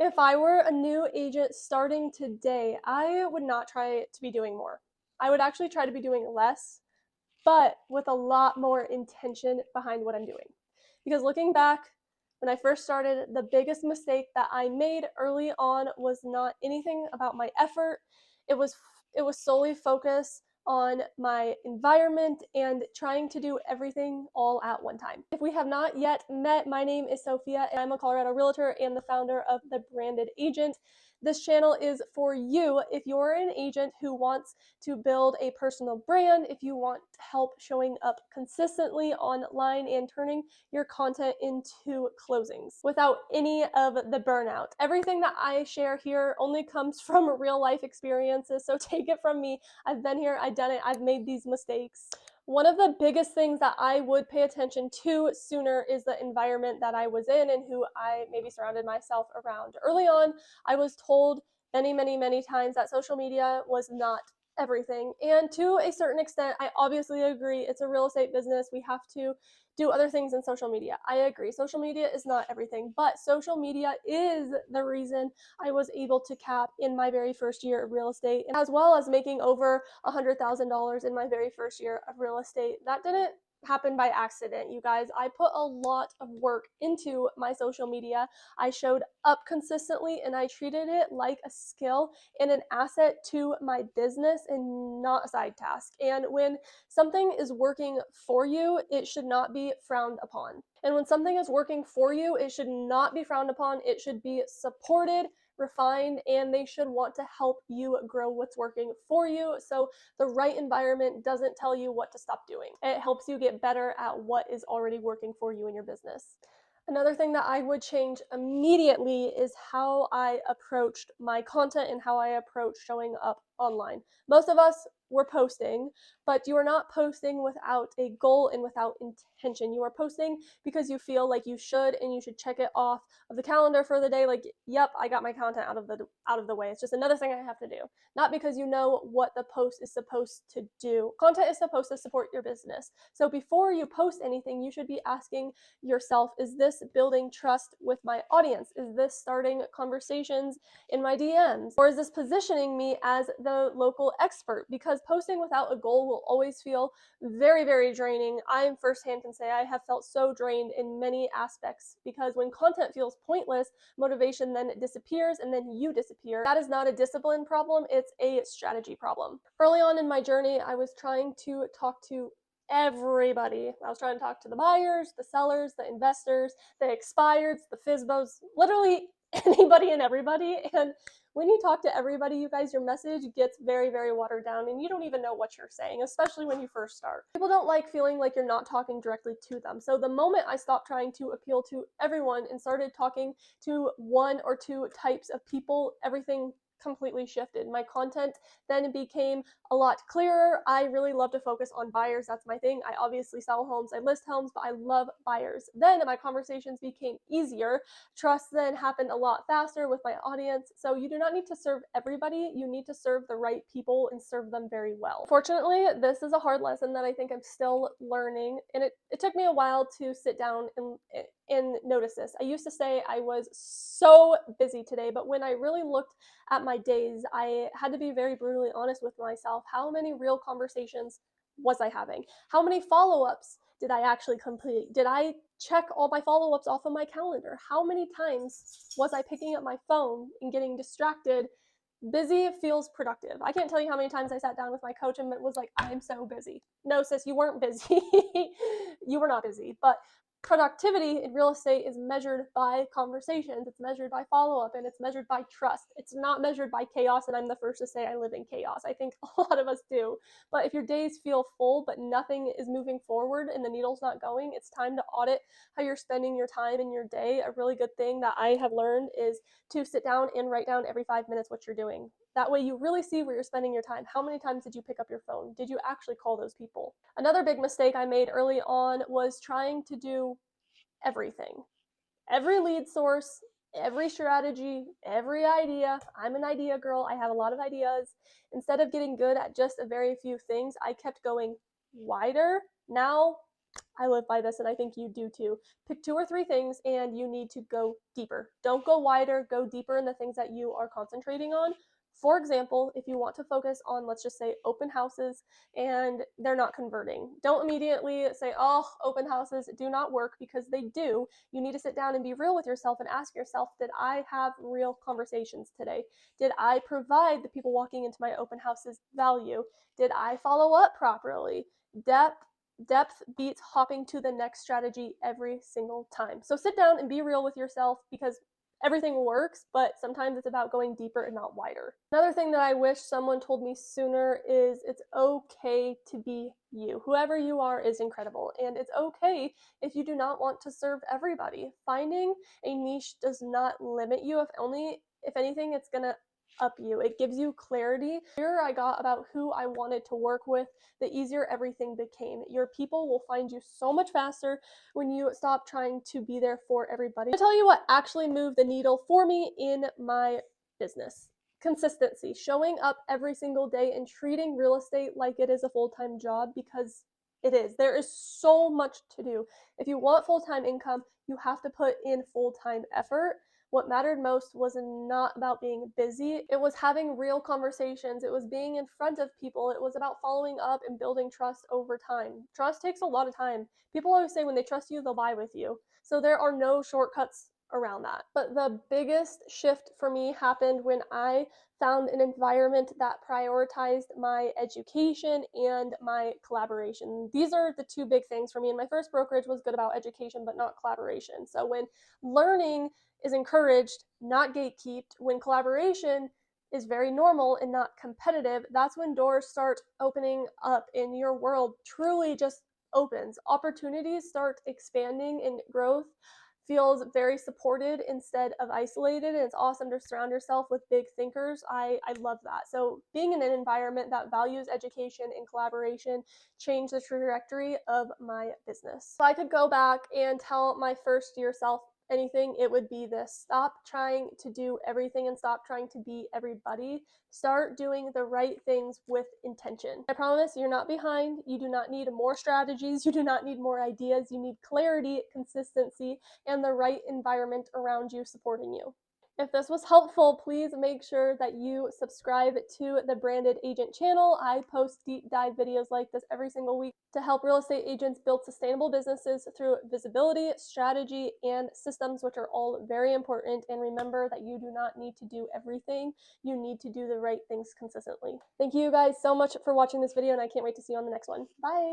If I were a new agent starting today, I would not try to be doing more. I would actually try to be doing less, but with a lot more intention behind what I'm doing. Because looking back, when I first started, the biggest mistake that I made early on was not anything about my effort. It was it was solely focused on my environment and trying to do everything all at one time. If we have not yet met, my name is Sophia and I'm a Colorado Realtor and the founder of The Branded Agent. This channel is for you if you're an agent who wants to build a personal brand, if you want help showing up consistently online and turning your content into closings without any of the burnout. Everything that I share here only comes from real life experiences, so take it from me. I've been here, I've done it, I've made these mistakes. One of the biggest things that I would pay attention to sooner is the environment that I was in and who I maybe surrounded myself around. Early on, I was told many times that social media was not everything. And to a certain extent, I obviously agree. It's a real estate business. We have to do other things in social media. I agree. Social media is not everything, but social media is the reason I was able to cap in my very first year of real estate, as well as making over $100,000 in my very first year of real estate. That didn't happen by accident, you guys. I put a lot of work into my social media. I showed up consistently and I treated it like a skill and an asset to my business and not a side task. And when something is working for you, it should not be frowned upon. And when something is working for you, it should not be frowned upon. It should be supported, refined, and they should want to help you grow what's working for you. So the right environment doesn't tell you what to stop doing. It helps you get better at what is already working for you in your business. Another thing that I would change immediately is how I approached my content and how I approach showing up online. Most of us were posting, but you are not posting without a goal and without intention. You are posting because you feel like you should and you should check it off of the calendar for the day, like, yep, I got my content out of the way. It's just another thing I have to do. Not because you know what the post is supposed to do. Content is supposed to support your business. So before you post anything, you should be asking yourself, is this building trust with my audience? Is this starting conversations in my DMs? Or is this positioning me as the local expert? Because posting without a goal will always feel very draining. I firsthand can say I have felt so drained in many aspects because when content feels pointless, motivation then disappears and then you disappear. That is not a discipline problem, it's a strategy problem. Early on in my journey, I was trying to talk to everybody. I was trying to talk to the buyers, the sellers, the investors, the expireds, the FISBOs, literally anybody and everybody. And when you talk to everybody, you guys, your message gets very watered down and you don't even know what you're saying, especially when you first start. People don't like feeling like you're not talking directly to them. So the moment I stopped trying to appeal to everyone and started talking to one or two types of people, everything completely shifted. My content then became a lot clearer. I really love to focus on buyers. That's my thing. I obviously sell homes, I list homes, but I love buyers. Then my conversations became easier. Trust then happened a lot faster with my audience. So you do not need to serve everybody. You need to serve the right people and serve them very well. Fortunately, this is a hard lesson that I think I'm still learning. And it took me a while to sit down and notice this. I used to say I was so busy today, but when I really looked at my days, I had to be very brutally honest with myself. How many real conversations was I having? How many follow-ups did I actually complete? Did I check all my follow-ups off of my calendar? How many times was I picking up my phone and getting distracted? Busy feels productive. I can't tell you how many times I sat down with my coach and was like, I'm so busy. No, sis, you weren't busy. You were not busy. But productivity in real estate is measured by conversations, it's measured by follow-up, and it's measured by trust. It's not measured by chaos, and I'm the first to say I live in chaos. I think a lot of us do. But if your days feel full but nothing is moving forward and the needle's not going, it's time to audit how you're spending your time in your day. A really good thing that I have learned is to sit down and write down every 5 minutes what you're doing. That way you really see where you're spending your time. How many times did you pick up your phone? Did you actually call those people? Another big mistake I made early on was trying to do everything. Every lead source, every strategy, every idea. I'm an idea girl. I have a lot of ideas. Instead of getting good at just a very few things, I kept going wider. Now I live by this, and I think you do too. Pick 2 or 3 things and you need to go deeper. Don't go wider, go deeper in the things that you are concentrating on. For example, if you want to focus on, let's just say, open houses and they're not converting, don't immediately say, oh, open houses do not work, because they do. You need to sit down and be real with yourself and ask yourself, did I have real conversations today? Did I provide the people walking into my open houses value? Did I follow up properly? Depth beats hopping to the next strategy every single time. So sit down and be real with yourself, because everything works, but sometimes it's about going deeper and not wider. Another thing that I wish someone told me sooner is it's okay to be you. Whoever you are is incredible, and it's okay if you do not want to serve everybody. Finding a niche does not limit you. If anything, it's gonna up you. It gives you clarity. The clearer I got about who I wanted to work with, the easier everything became. Your people will find you so much faster when you stop trying to be there for everybody. I'll tell you what actually moved the needle for me in my business. Consistency, showing up every single day and treating real estate like it is a full-time job, because it is. There is so much to do. If you want full-time income, you have to put in full-time effort. What mattered most was not about being busy. It was having real conversations. It was being in front of people. It was about following up and building trust over time. Trust takes a lot of time. People always say when they trust you, they'll buy with you. So there are no shortcuts around that. But the biggest shift for me happened when I found an environment that prioritized my education and my collaboration. These are the 2 big things for me. And my first brokerage was good about education, but not collaboration. So when learning is encouraged, not gatekept, when collaboration is very normal and not competitive, that's when doors start opening up and your world truly just opens. Opportunities start expanding and growth feels very supported instead of isolated, and it's awesome to surround yourself with big thinkers. I love that. So being in an environment that values education and collaboration changed the trajectory of my business. If I could go back and tell my first year self anything, it would be this: stop trying to do everything and stop trying to be everybody. Start doing the right things with intention. I promise you're not behind. You do not need more strategies. You do not need more ideas. You need clarity, consistency, and the right environment around you supporting you. If this was helpful, please make sure that you subscribe to the Branded Agent channel. I post deep dive videos like this every single week to help real estate agents build sustainable businesses through visibility, strategy, and systems, which are all very important. And remember that you do not need to do everything. You need to do the right things consistently. Thank you guys so much for watching this video, and I can't wait to see you on the next one. Bye!